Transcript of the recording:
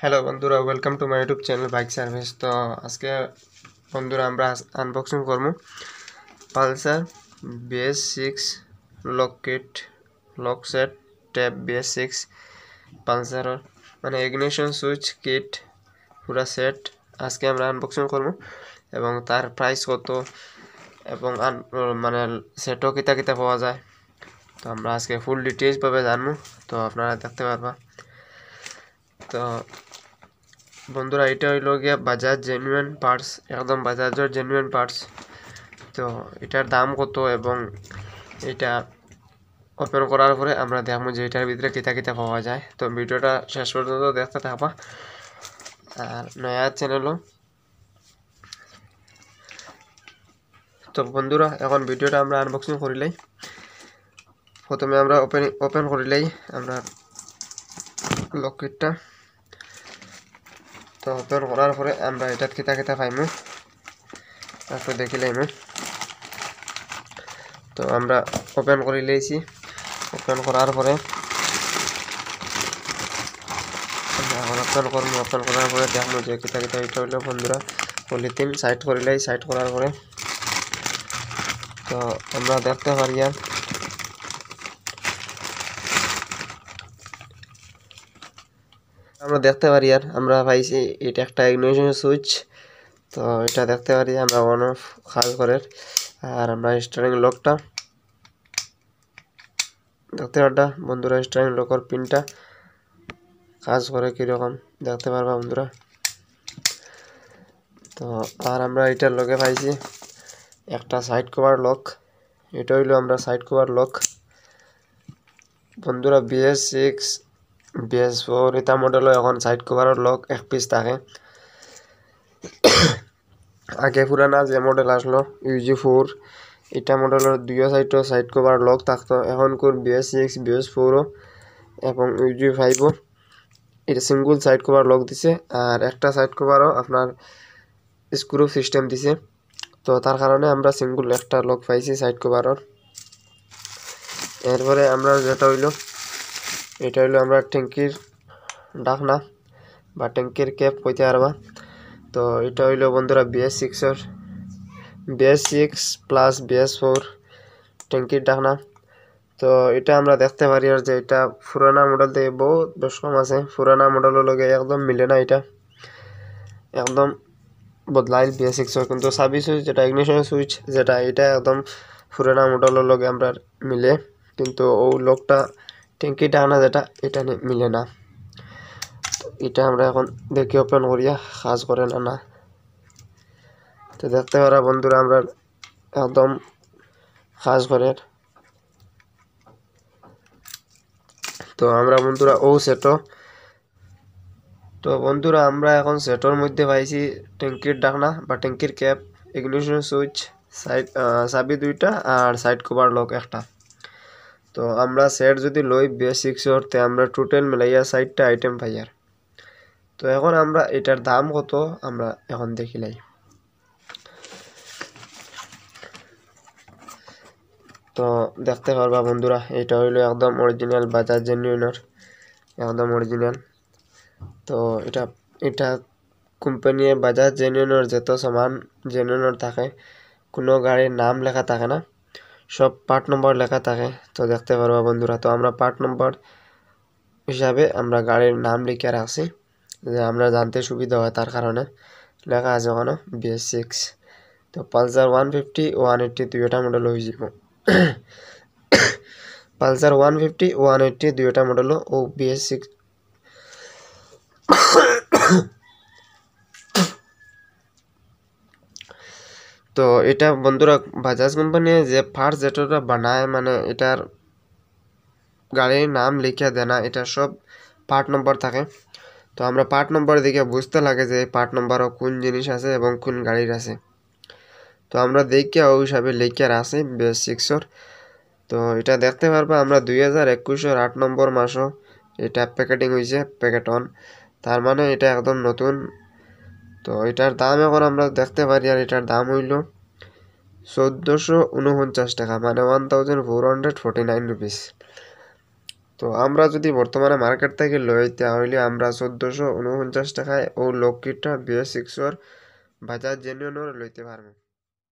Hello বন্ধুরা, welcome to my YouTube channel bike service. তো আজকে বন্ধুরা আমরা আনবক্সিং করবো Pulsar BS6 lock kit, lock set, tab BS6 পালসারের মানে ইগনিশন সুইচ কিট পুরা সেট আজকে আমরা আনবক্সিং করবো এবং তার প্রাইস কত এবং মানে সেটও কিতা কিতা পাওয়া যায় তো আমরা আজকে ফুল ডিটেইলস ভাবে জানবো। তো আপনারা দেখতে পারবা। তো বন্ধুরা এটা হইল গিয়া বাজাজ জেনুইন পার্টস, একদম বাজাজের জেনুইন পার্টস। তো এটার দাম কত এবং এটা ওপেন করার পরে আমরা দেখবো যে এটার ভিতরে কিতা কিতা পাওয়া যায়। তো ভিডিওটা শেষ পর্যন্ত দেখতে থাকবা আর নয়া চ্যানেলও। তো বন্ধুরা এখন ভিডিওটা আমরা আনবক্সিং করিলাই, প্রথমে আমরা ওপেন করিলাই আমরা লকেটটা। তো ওপেন করার পরে আমরা এটা কিতা কিতা পাইমু একটু দেখিলাইমু। তো আমরা ওপেন করে লইছি, ওপেন করার পরে ওপেন করার পরে দেখবো যে কিতা কিতা এটা হইলো বন্ধুরা পলিথিন সাইড করিলাই। সাইড করার পরে তো আমরা দেখতে পারি আর আমরা পাইছি এটা একটা ইগনিশন সুইচ। তো এটা দেখতে পারি আমরা অন অফ কাজ করে। আর আমরা স্টারিং লকটা দেখতে পারবা বন্ধুরা, স্টারিং লকের পিনটা কাজ করে কিরকম দেখতে পারবা বন্ধুরা। তো আর আমরা এটার লগে পাইছি একটা সাইড কভার লক। এটা হইলো আমরা সাইড কভার লক বন্ধুরা। BS6 BS4 এটা মডেলও এখন সাইড কভারের লক এক পিস থাকে। আগে পুরানা যে মডেল আসলো UG4 এটা মডেলের দুই সাইডও সাইড কভার লক থাকতো। এখন কোন BS6 BS4 এবং UG5 এটা সিঙ্গল সাইড কভার লক দিছে আর একটা সাইড কভারও আপনার স্ক্রু সিস্টেম দিছে। তো তার কারণে আমরা সিঙ্গল একটা লক পাইছি সাইড কভারের। এরপরে আমরা যেটা হইলো এটা হইলো আমরা ট্যাঙ্কির ঢাকনা বা ট্যাঙ্কির ক্যাপ কইতে পারবা। তো এটা হইলো বন্ধুরা BS6 প্লাস BS4 ট্যাঙ্কির ঢাকনা। তো এটা আমরা দেখতে পারি আর যে এটা পুরানা মডেল থেকে বহুত বেশ কম আছে। পুরানা মডেলের লগে একদম মিলে না, এটা একদম বদলাইল BS6 কিন্তু সাবি সুইচ যেটা ইগনিশন সুইচ যেটা এটা একদম পুরানা মডেলের লগে আমরা মিলে, কিন্তু ও লোকটা ট্যাঙ্কি ঢাকনা যেটা এটা মিলে না। এটা আমরা এখন দেখি ওপেন করিয়া কাজ করে না না। তো দেখতে পারা বন্ধুরা আমরা একদম কাজ করে। তো আমরা বন্ধুরা ও সেটও তো বন্ধুরা আমরা এখন সেটর মধ্যে পাইছি ট্যাঙ্কির ঢাকনা বা ট্যাঙ্কির ক্যাপ, ইগনিশন সুইচ, সাইড চাবি দুইটা আর সাইড কভার লক একটা। তো আমরা সেট যদি লই BS6 তে আমরা টোটাল মিলাইয়া 60টা আইটেম পাইয়ার। তো এখন আমরা এটার দাম কত আমরা এখন দেখিলাই। তো দেখতে পারবা বন্ধুরা এটা হইলো একদম অরিজিনাল বাজাজ জেনুইনের, একদম অরিজিনাল। তো এটা কোম্পানি বাজাজ জেনুইনের যত সামান জেনুইনের থাকে, কোনো গাড়ির নাম লেখা থাকে না, সব পার্ট নম্বর লেখা থাকে। তো দেখতে পারবা বন্ধুরা। তো আমরা পার্ট নম্বর হিসাবে আমরা গাড়ির নাম লিখে রাখছি যে আমরা জানতে সুবিধা হয়, তার কারণে লেখা আছে ওখানে BS6। তো পালসার 150 180 দুইটা মডেল হয়ে যাব। পালসার 150 180 দুইটা মডেল ও BS6। তো এটা বন্ধুরা বাজাজ কোম্পানি যে পার্টস যেটা বানায় মানে এটার গাড়ির নাম লিখে দেয় না, এটা সব পার্ট নম্বর থাকে। তো আমরা পার্ট নম্বর দেখে বুঝতে লাগে যে পার্ট নম্বরও কোন জিনিস আছে এবং কোন গাড়ির আছে। তো আমরা দেখে ওই হিসাবে লিখে রাখছি BS6। তো এটা দেখতে পারবা আমরা 2021 8 নম্বর মাসও এটা প্যাকেটিং হয়েছে, প্যাকেট অন, তার মানে এটা একদম নতুন। তো এটার দাম এখন আমরা দেখতে পারি আর এটার দাম হইল 1449 টাকা, মানে 1449 রুপিস। তো আমরা যদি বর্তমানে মার্কেট থেকে লই তাহলে আমরা 1449 টাকায় ও লক কিটটা BS6 বাজাজ জেনুইন লইতে পারবো।